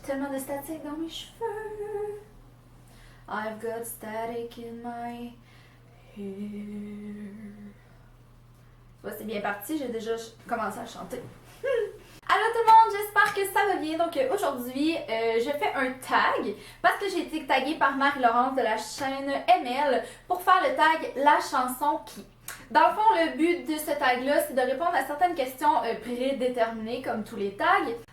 tellement de statique dans mes cheveux. I've got static in my hair. Ouais, c'est bien parti, j'ai déjà commencé à chanter. Allô tout le monde, j'espère que ça va bien. Donc aujourd'hui, je fais un tag parce que j'ai été taguée par Marie-Laurence de la chaîne ML pour faire le tag La chanson qui. Dans le fond, le but de ce tag-là, c'est de répondre à certaines questions prédéterminées, comme tous les tags.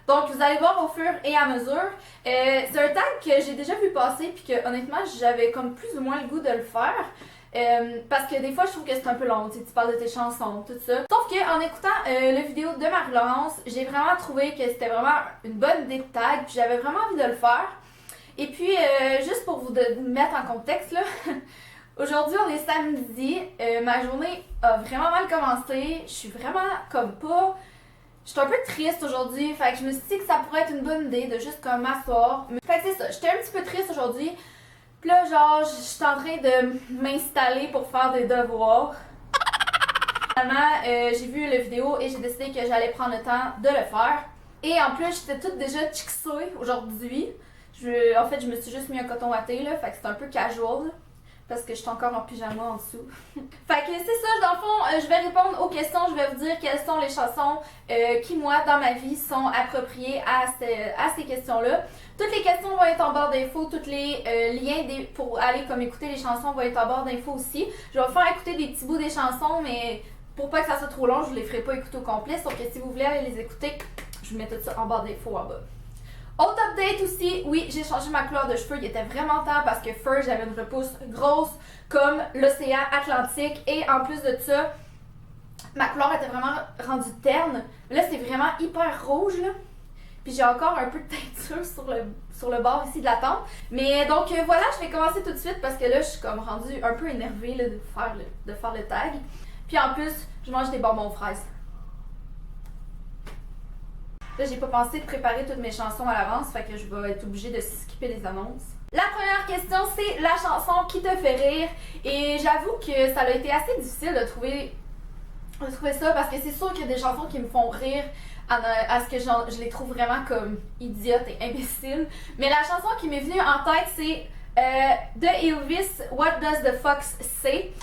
Donc, vous allez voir au fur et à mesure. C'est un tag que j'ai déjà vu passer, puis que honnêtement, j'avais comme plus ou moins le goût de le faire. Parce que des fois, je trouve que c'est un peu long, tu parles de tes chansons, tout ça. Sauf qu'en écoutant la vidéo de Marie-Laurence, j'ai vraiment trouvé que c'était vraiment une bonne idée de tag, puis j'avais vraiment envie de le faire. Et puis, juste pour vous mettre en contexte, là. Aujourd'hui, on est samedi, ma journée a vraiment mal commencé, je suis vraiment comme pas... Je suis un peu triste aujourd'hui, fait que je me suis dit que ça pourrait être une bonne idée de juste comme m'asseoir. Fait que c'est ça, j'étais un petit peu triste aujourd'hui, pis là genre, j'étais en train de m'installer pour faire des devoirs. Finalement, j'ai vu la vidéo et j'ai décidé que j'allais prendre le temps de le faire. Et en plus, j'étais toute déjà chixée aujourd'hui. En fait, je me suis juste mis un coton watté là, fait que c'est un peu casual. Parce que je suis encore en pyjama en dessous. Fait que c'est ça, dans le fond, je vais répondre aux questions, je vais vous dire quelles sont les chansons qui, moi, dans ma vie, sont appropriées à ces questions-là. Toutes les questions vont être en barre d'infos, tous les liens pour aller comme écouter les chansons vont être en barre d'infos aussi. Je vais vous faire écouter des petits bouts des chansons, mais pour pas que ça soit trop long, je les ferai pas écouter au complet. Sauf que si vous voulez aller les écouter, je vous mets tout ça en barre d'infos en bas. Autre update aussi, oui, j'ai changé ma couleur de cheveux, il était vraiment temps parce que first j'avais une repousse grosse comme l'océan Atlantique et en plus de ça, ma couleur était vraiment rendue terne. Là c'est vraiment hyper rouge là, puis j'ai encore un peu de teinture sur le bord ici de la tempe. Mais donc voilà, je vais commencer tout de suite parce que là je suis comme rendue un peu énervée là, de faire le tag. Puis en plus, je mange des bonbons fraises. Là, j'ai pas pensé de préparer toutes mes chansons à l'avance, fait que je vais être obligée de skipper les annonces. La première question, c'est la chanson qui te fait rire. Et j'avoue que ça a été assez difficile de trouver ça, parce que c'est sûr qu'il y a des chansons qui me font rire à ce que je les trouve vraiment comme idiotes et imbéciles. Mais la chanson qui m'est venue en tête, c'est de Elvis, What Does the Fox Say?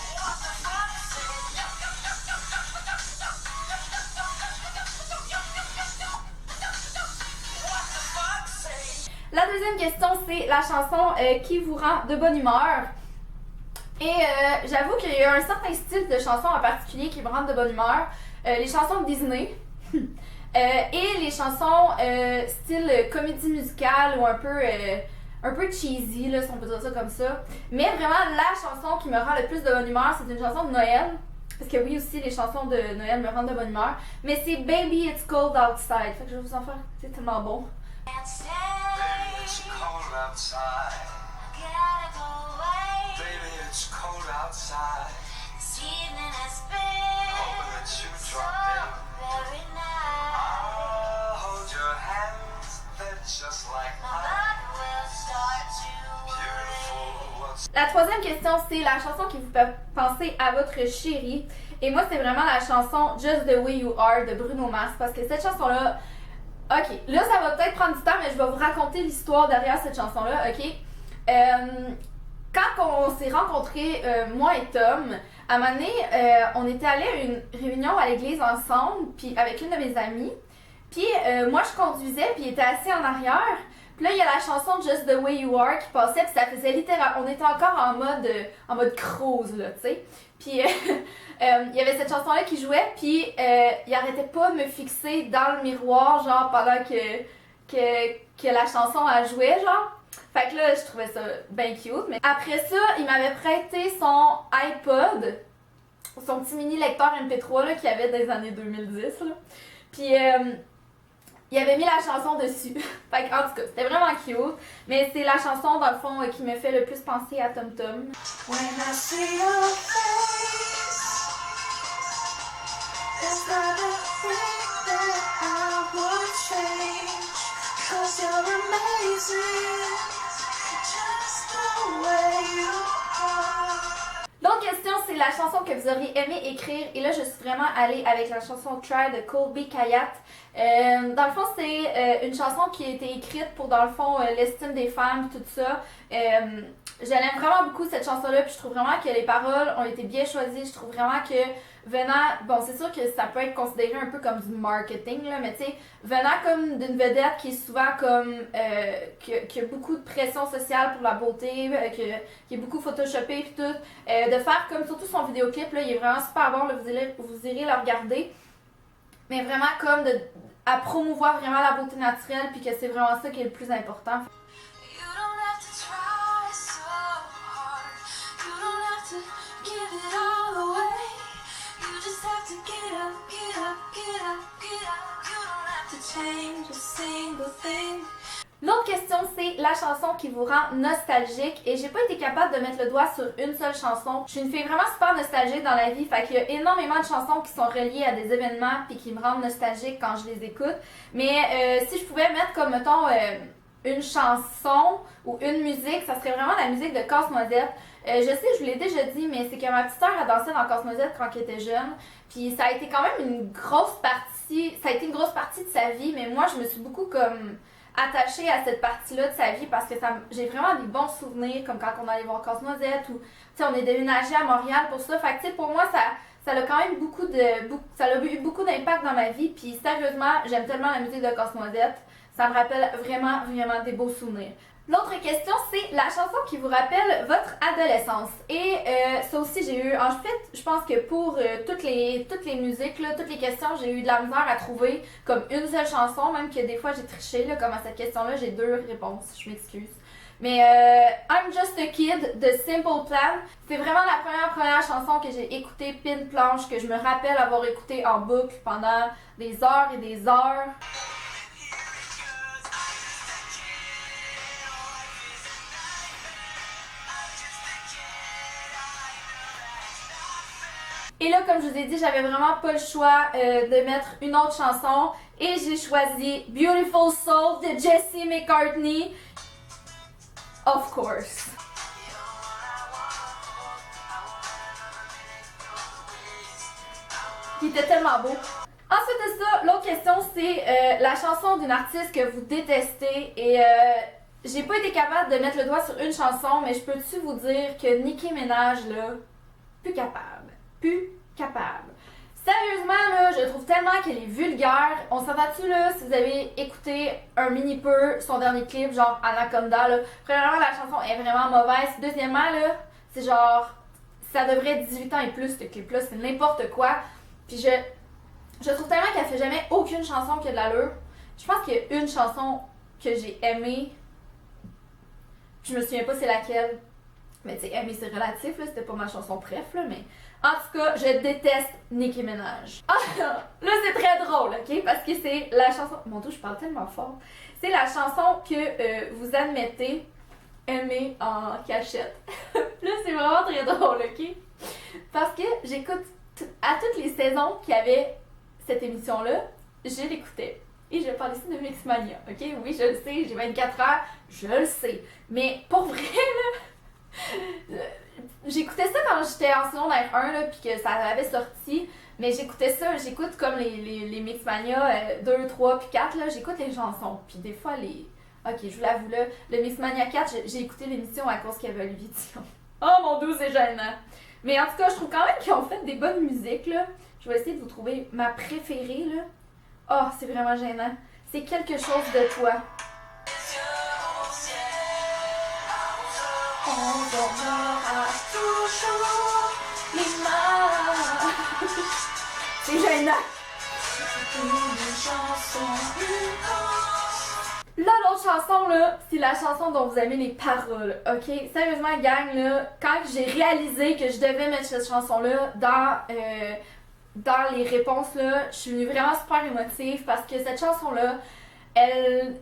La deuxième question, c'est la chanson qui vous rend de bonne humeur. Et j'avoue qu'il y a un certain style de chanson en particulier qui me rend de bonne humeur. Les chansons de Disney. Et les chansons style comédie musicale ou un peu cheesy, là, si on peut dire ça comme ça. Mais vraiment, la chanson qui me rend le plus de bonne humeur, c'est une chanson de Noël. Parce que oui, aussi, les chansons de Noël me rendent de bonne humeur. Mais c'est Baby It's Cold Outside. Fait que je vais vous en faire, c'est tellement bon. It's cold outside. I gotta go away. Baby, it's cold outside. This evening has been hoping that you drop in. Very nice. I'll hold your hands. They're just like mine. My heart will start to beautiful. La troisième question, c'est la chanson qui vous fait penser à votre chérie. Et moi, c'est vraiment la chanson Just the Way You Are de Bruno Mars. Parce que cette chanson-là, ok, là ça va peut-être prendre du temps, mais je vais vous raconter l'histoire derrière cette chanson-là, ok? Quand on s'est rencontrés, moi et Tom, à un moment donné, on était allés à une réunion à l'église ensemble, puis avec une de mes amies. Puis moi je conduisais, puis il était assis en arrière. Puis là il y a la chanson Just the Way You Are qui passait, puis ça faisait littéralement, on était encore en mode cruise là, tu sais. Puis il y avait cette chanson-là qui jouait, puis il arrêtait pas de me fixer dans le miroir, genre pendant que la chanson a joué, genre. Fait que là, je trouvais ça bien cute. Mais après ça, il m'avait prêté son iPod, son petit mini lecteur MP3 là, qu'il y avait des années 2010. Là. Puis il avait mis la chanson dessus. Fait que, en tout cas, c'était vraiment cute. Mais c'est la chanson, dans le fond, qui me fait le plus penser à Tom Tom. When I see your face, it's not a thing that I would change. 'Cause you're amazing, just the way you are. L'autre question, c'est la chanson que vous auriez aimé écrire. Et là, je suis vraiment allée avec la chanson Try de Colby Kayat. Dans le fond, c'est une chanson qui a été écrite pour, dans le fond, l'estime des femmes, tout ça. Je l'aime vraiment beaucoup, cette chanson-là, puis je trouve vraiment que les paroles ont été bien choisies. Je trouve vraiment que venant, bon, c'est sûr que ça peut être considéré un peu comme du marketing, là, mais tu sais, venant comme d'une vedette qui est souvent comme, qui a beaucoup de pression sociale pour la beauté, qui est beaucoup photoshopé puis tout, de faire comme, surtout son vidéoclip, là, il est vraiment super bon, là, vous irez le regarder, mais vraiment comme à promouvoir vraiment la beauté naturelle, puis que c'est vraiment ça qui est le plus important. L'autre question, c'est la chanson qui vous rend nostalgique, et j'ai pas été capable de mettre le doigt sur une seule chanson. Je suis une fille vraiment super nostalgique dans la vie, fait qu'il y a énormément de chansons qui sont reliées à des événements puis qui me rendent nostalgique quand je les écoute. Mais si je pouvais mettre comme, mettons, une chanson ou une musique, ça serait vraiment la musique de Casse-Noisette. Je sais, je vous l'ai déjà dit, mais c'est que ma petite sœur a dansé dans Casse-Noisette quand elle était jeune, puis ça a été quand même une grosse partie, ça a été une grosse partie de sa vie, mais moi je me suis beaucoup comme attachée à cette partie-là de sa vie parce que j'ai vraiment des bons souvenirs, comme quand on allait voir Casse-Noisette, ou tu sais, on est déménagé à Montréal pour ça, fait que tu sais, pour moi ça a quand même ça a eu beaucoup d'impact dans ma vie, puis sérieusement, j'aime tellement la musique de Casse-Noisette, ça me rappelle vraiment, vraiment des beaux souvenirs. L'autre question, c'est la chanson qui vous rappelle votre adolescence. Et ça aussi, j'ai eu... En fait, je pense que pour toutes les musiques, là, toutes les questions, j'ai eu de la misère à trouver comme une seule chanson, même que des fois, j'ai triché, là, comme à cette question-là, j'ai 2 réponses, je m'excuse. Mais I'm Just a Kid de Simple Plan, c'est vraiment la première chanson que j'ai écoutée pine planche, que je me rappelle avoir écoutée en boucle pendant des heures et des heures. Et là, comme je vous ai dit, j'avais vraiment pas le choix de mettre une autre chanson. Et j'ai choisi Beautiful Soul de Jessie McCartney. Of course. Il était tellement beau. Ensuite de ça, l'autre question, c'est la chanson d'une artiste que vous détestez. Et j'ai pas été capable de mettre le doigt sur une chanson, mais je peux-tu vous dire que Nicki Minaj, là, plus capable. Plus capable. Sérieusement, là, je trouve tellement qu'elle est vulgaire. On s'entend-tu, là, si vous avez écouté un mini peu son dernier clip, genre Anaconda, là. Premièrement, la chanson est vraiment mauvaise. Deuxièmement, là, c'est genre, ça devrait être 18 ans et plus, ce clip-là, c'est n'importe quoi. Puis je trouve tellement qu'elle fait jamais aucune chanson qui a de l'allure. Je pense qu'il y a une chanson que j'ai aimée. Je me souviens pas c'est laquelle. Mais tu sais, aimer c'est relatif, là, c'était pas ma chanson préf, là, mais... En tout cas, je déteste Nicki Minaj. Ah, là, c'est très drôle, ok? Parce que c'est la chanson... Mon Dieu, je parle tellement fort. C'est la chanson que vous admettez aimer en cachette. Là, c'est vraiment très drôle, ok? Parce que j'écoute... À toutes les saisons qu'il y avait cette émission-là, je l'écoutais. Et je parle ici de Mixmania, ok? Oui, je le sais, j'ai 24 heures, je le sais. Mais pour vrai, là... J'écoutais ça quand j'étais en secondaire 1, là, puis que ça avait sorti, mais j'écoutais ça, j'écoute comme les Mixmania 2, 3 puis 4, là, j'écoute les chansons, puis des fois les... Ok, je vous l'avoue, là, le Mixmania 4, j'ai écouté l'émission à cause qu'il y avait Olivier Dion. Oh mon Dieu, c'est gênant! Mais en tout cas, je trouve quand même qu'ils ont fait des bonnes musiques, là. Je vais essayer de vous trouver ma préférée, là. Oh, c'est vraiment gênant. C'est Quelque chose de toi. On dormira toujours l'image. C'est gênant. Là, l'autre chanson, là, c'est la chanson dont vous aimez les paroles, ok? Sérieusement, gang, là, quand j'ai réalisé que je devais mettre cette chanson-là dans les réponses, là, je suis venue vraiment super émotive parce que cette chanson-là, elle...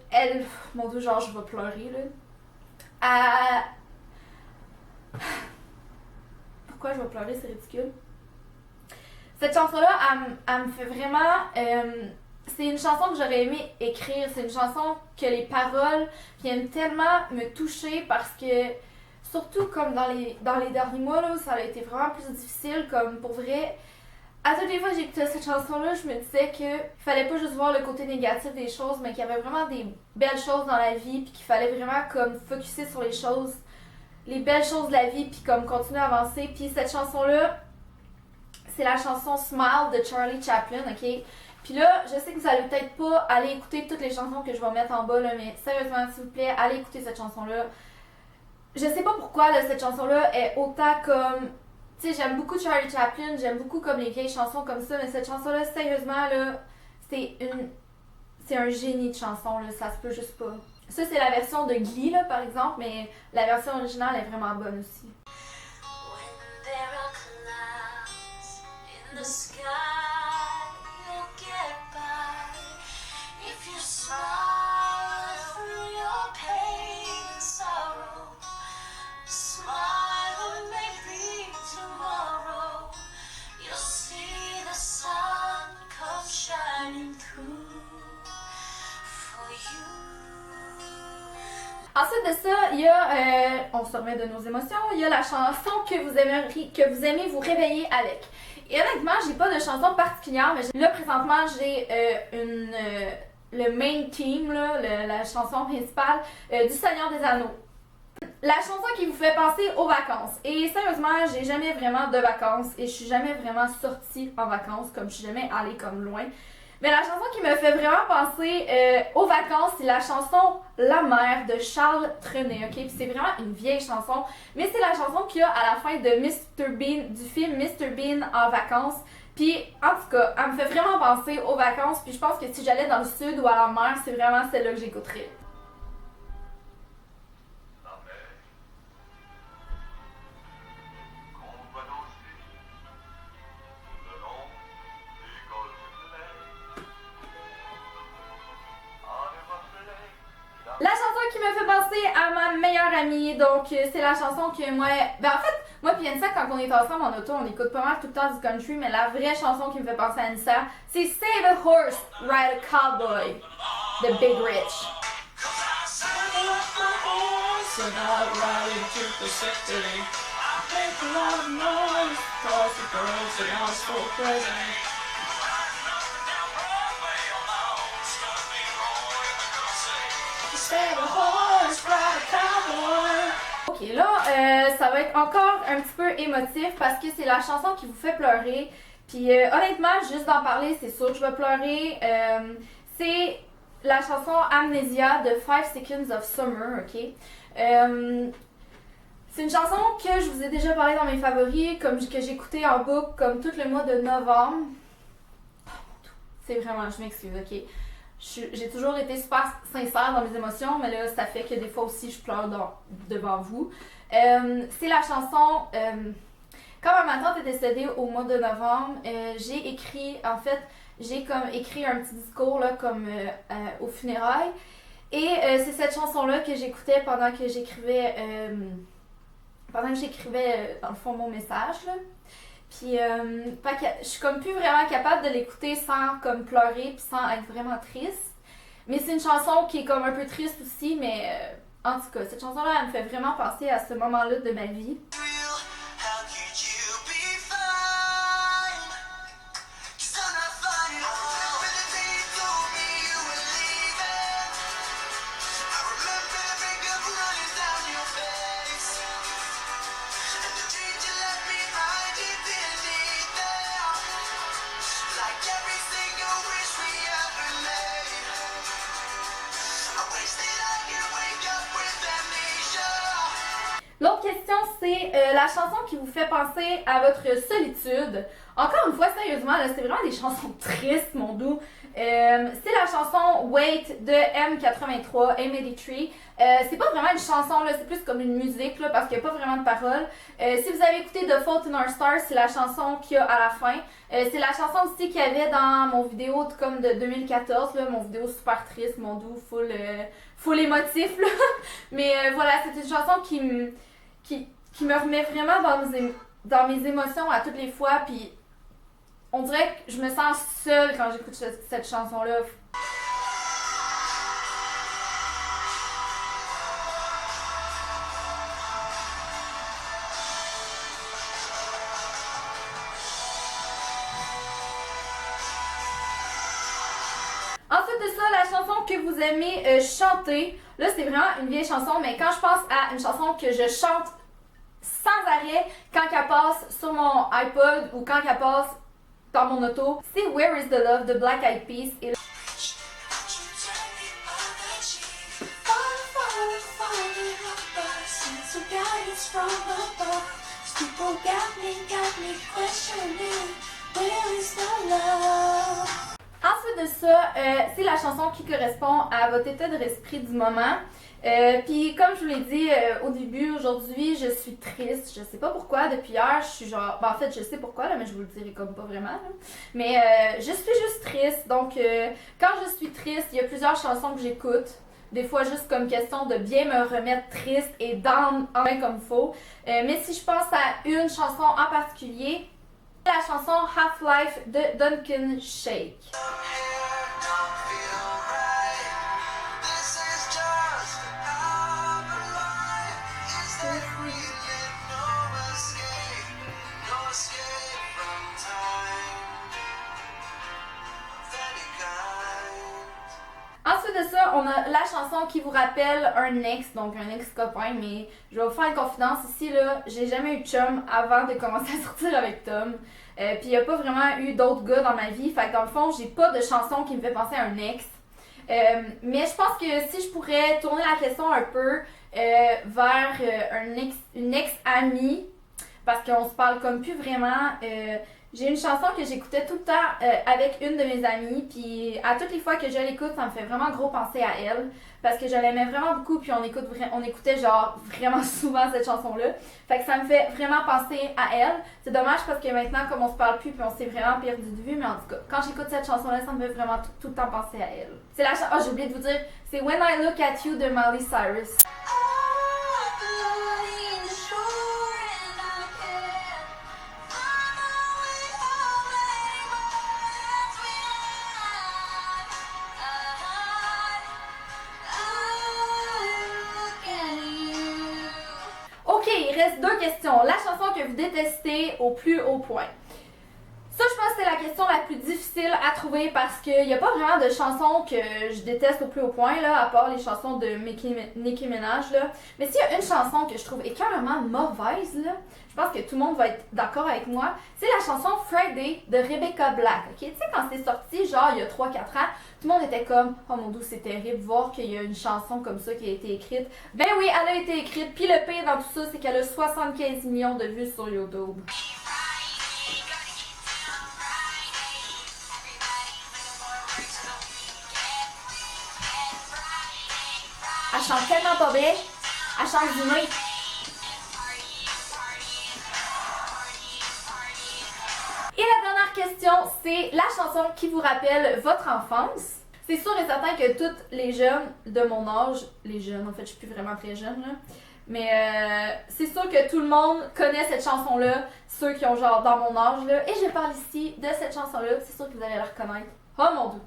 Mon Dieu, genre, je vais pleurer, là. Pourquoi je vais pleurer, c'est ridicule. Cette chanson-là, elle me fait vraiment... c'est une chanson que j'aurais aimé écrire. C'est une chanson que les paroles viennent tellement me toucher parce que surtout comme dans les derniers mois, là, ça a été vraiment plus difficile, comme pour vrai. À toutes les fois que j'écoutais cette chanson-là, je me disais que fallait pas juste voir le côté négatif des choses, mais qu'il y avait vraiment des belles choses dans la vie, puis qu'il fallait vraiment comme focusser sur les choses, les belles choses de la vie, puis comme continuer à avancer. Puis cette chanson-là, c'est la chanson Smile de Charlie Chaplin, ok? Puis là, je sais que vous allez peut-être pas aller écouter toutes les chansons que je vais mettre en bas, là, mais sérieusement, s'il vous plaît, allez écouter cette chanson-là. Je sais pas pourquoi là, cette chanson-là est autant comme... Tu sais, j'aime beaucoup Charlie Chaplin, j'aime beaucoup comme les vieilles chansons comme ça, mais cette chanson-là, sérieusement, là, c'est un génie de chanson, là, ça se peut juste pas. Ça, c'est la version de Glee, là, par exemple, mais la version originale est vraiment bonne aussi. Ensuite de ça, il y a, on se remet de nos émotions, il y a la chanson que vous aimez vous réveiller avec. Et honnêtement, j'ai pas de chanson particulière, mais là présentement j'ai le main theme, là, la chanson principale du Seigneur des Anneaux. La chanson qui vous fait penser aux vacances. Et sérieusement, j'ai jamais vraiment de vacances et je suis jamais vraiment sortie en vacances, comme je suis jamais allée comme loin. Mais la chanson qui me fait vraiment penser aux vacances, c'est la chanson La Mer de Charles Trenet, ok? Puis c'est vraiment une vieille chanson, mais c'est la chanson qu'il y a à la fin de Mr. Bean, du film Mr. Bean en vacances. Puis en tout cas, elle me fait vraiment penser aux vacances, puis je pense que si j'allais dans le sud ou à la mer, c'est vraiment celle-là que j'écouterais. La chanson qui me fait penser à ma meilleure amie, donc c'est la chanson que moi... Ben en fait, moi pis Anissa, quand on est ensemble en auto, on écoute pas mal tout le temps du country, mais la vraie chanson qui me fait penser à Anissa, c'est Save a Horse, Ride a Cowboy, de Big Rich. Ok, là, ça va être encore un petit peu émotif parce que c'est la chanson qui vous fait pleurer. Puis honnêtement, juste d'en parler, c'est sûr que je vais pleurer. C'est la chanson Amnesia de 5 Seconds of Summer, ok? C'est une chanson que je vous ai déjà parlé dans mes favoris, que j'écoutais en boucle comme tout le mois de novembre. C'est vraiment, je m'excuse, ok? J'ai toujours été super sincère dans mes émotions, mais là, ça fait que des fois aussi, je pleure devant vous. C'est la chanson... quand ma tante est décédée au mois de novembre, j'ai écrit un petit discours là, comme aux funérailles. Et c'est cette chanson-là que j'écoutais pendant que j'écrivais dans le fond mon message là. Puis je suis comme plus vraiment capable de l'écouter sans comme pleurer puis sans être vraiment triste. Mais c'est une chanson qui est comme un peu triste aussi, mais en tout cas, cette chanson-là, elle me fait vraiment penser à ce moment-là de ma vie. L'autre question, c'est la chanson qui vous fait penser à votre solitude. Encore une fois, sérieusement, là, c'est vraiment des chansons tristes, mon doux. C'est la chanson Wait de M83, M83. C'est pas vraiment une chanson, là, c'est plus comme une musique, là, parce qu'il n'y a pas vraiment de paroles. Si vous avez écouté The Fault in Our Stars, c'est la chanson qu'il y a à la fin. C'est la chanson aussi qu'il y avait dans mon vidéo comme de 2014, là, mon vidéo super triste, mon doux, full émotif, là. Mais voilà, c'est une chanson qui me remet vraiment dans mes émotions à toutes les fois, puis on dirait que je me sens seule quand j'écoute cette chanson-là. vous aimez chanter, là c'est vraiment une vieille chanson, mais quand je pense à une chanson que je chante sans arrêt quand elle passe sur mon iPod ou quand elle passe dans mon auto, c'est Where is the Love de Black Eyed Peas. Et là, ensuite de ça, c'est la chanson qui correspond à votre état d'esprit du moment. Puis comme je vous l'ai dit au début, aujourd'hui, je suis triste. Je sais pas pourquoi, depuis hier, je suis genre... Ben, en fait, je sais pourquoi, là, mais je vous le dirai comme pas vraiment. Là. Mais je suis juste triste. Donc, quand je suis triste, il y a plusieurs chansons que j'écoute. Des fois, juste comme question de bien me remettre triste et down en main comme il faut. Mais si je pense à une chanson en particulier, c'est la chanson Half-Life de Duncan Sheik. Ensuite de ça, on a la chanson qui vous rappelle un ex, donc un ex-copain, mais je vais vous faire une confidence ici, là, j'ai jamais eu de chum avant de commencer à sortir avec Tom. Puis il n'y a pas vraiment eu d'autres gars dans ma vie, fait que dans le fond, j'ai pas de chanson qui me fait penser à un ex. Mais je pense que si je pourrais tourner la question un peu vers une ex-amie, parce qu'on se parle comme plus vraiment, j'ai une chanson que j'écoutais tout le temps avec une de mes amies, puis à toutes les fois que je l'écoute, ça me fait vraiment gros penser à elle, parce que je l'aimais vraiment beaucoup, puis on écoutait genre vraiment souvent cette chanson-là, fait que ça me fait vraiment penser à elle. C'est dommage parce que maintenant, comme on se parle plus, puis on s'est vraiment perdu de vue, mais en tout cas, quand j'écoute cette chanson-là, ça me fait vraiment tout le temps penser à elle. C'est la chanson, oh j'ai oublié de vous dire, c'est When I Look At You de Miley Cyrus. Il reste deux questions. La chanson que vous détestez au plus haut point. Ça, je pense que c'est la question la plus difficile à trouver parce qu'il n'y a pas vraiment de chansons que je déteste au plus haut point, là, à part les chansons de Nicki Minaj. Là. Mais s'il y a une chanson que je trouve écœurément mauvaise, là, je pense que tout le monde va être d'accord avec moi, c'est la chanson Friday de Rebecca Black. Okay? Tu sais, quand c'est sorti, genre il y a 3-4 ans, tout le monde était comme « Oh mon Dieu, c'est terrible, voir qu'il y a une chanson comme ça qui a été écrite. » Ben oui, elle a été écrite, puis le pire dans tout ça, c'est qu'elle a 75 millions de vues sur YouTube. Elle chante tellement pas bien, elle chante du nez. Et la dernière question, c'est la chanson qui vous rappelle votre enfance. C'est sûr et certain que toutes les jeunes de mon âge, les jeunes, en fait je suis plus vraiment très jeune là, mais c'est sûr que tout le monde connaît cette chanson-là, ceux qui ont genre dans mon âge là, et je parle ici de cette chanson-là, c'est sûr que vous allez la reconnaître. Oh mon Dieu!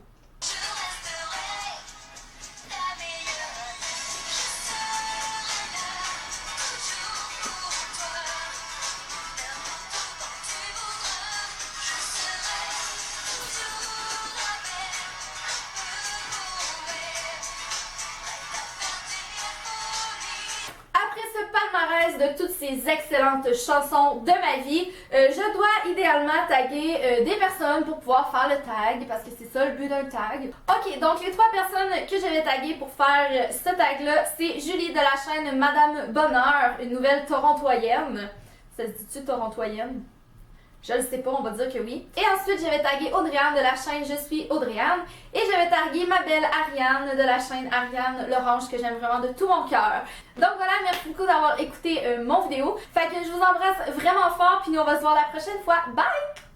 De toutes ces excellentes chansons de ma vie, je dois idéalement taguer des personnes pour pouvoir faire le tag, parce que c'est ça le but d'un tag. Ok, donc les 3 personnes que je vais taguer pour faire ce tag-là, c'est Julie de la chaîne Madame Bonheur, une nouvelle torontoyenne. Ça se dit-tu torontoyenne? Je le sais pas, on va dire que oui. Et ensuite, je vais taguer Audrey-Anne de la chaîne Je suis Audrey-Anne. Et je vais taguer ma belle Ariane de la chaîne Ariane Lorange, que j'aime vraiment de tout mon cœur. Donc voilà, merci beaucoup d'avoir écouté mon vidéo. Fait que je vous embrasse vraiment fort, puis nous on va se voir la prochaine fois. Bye!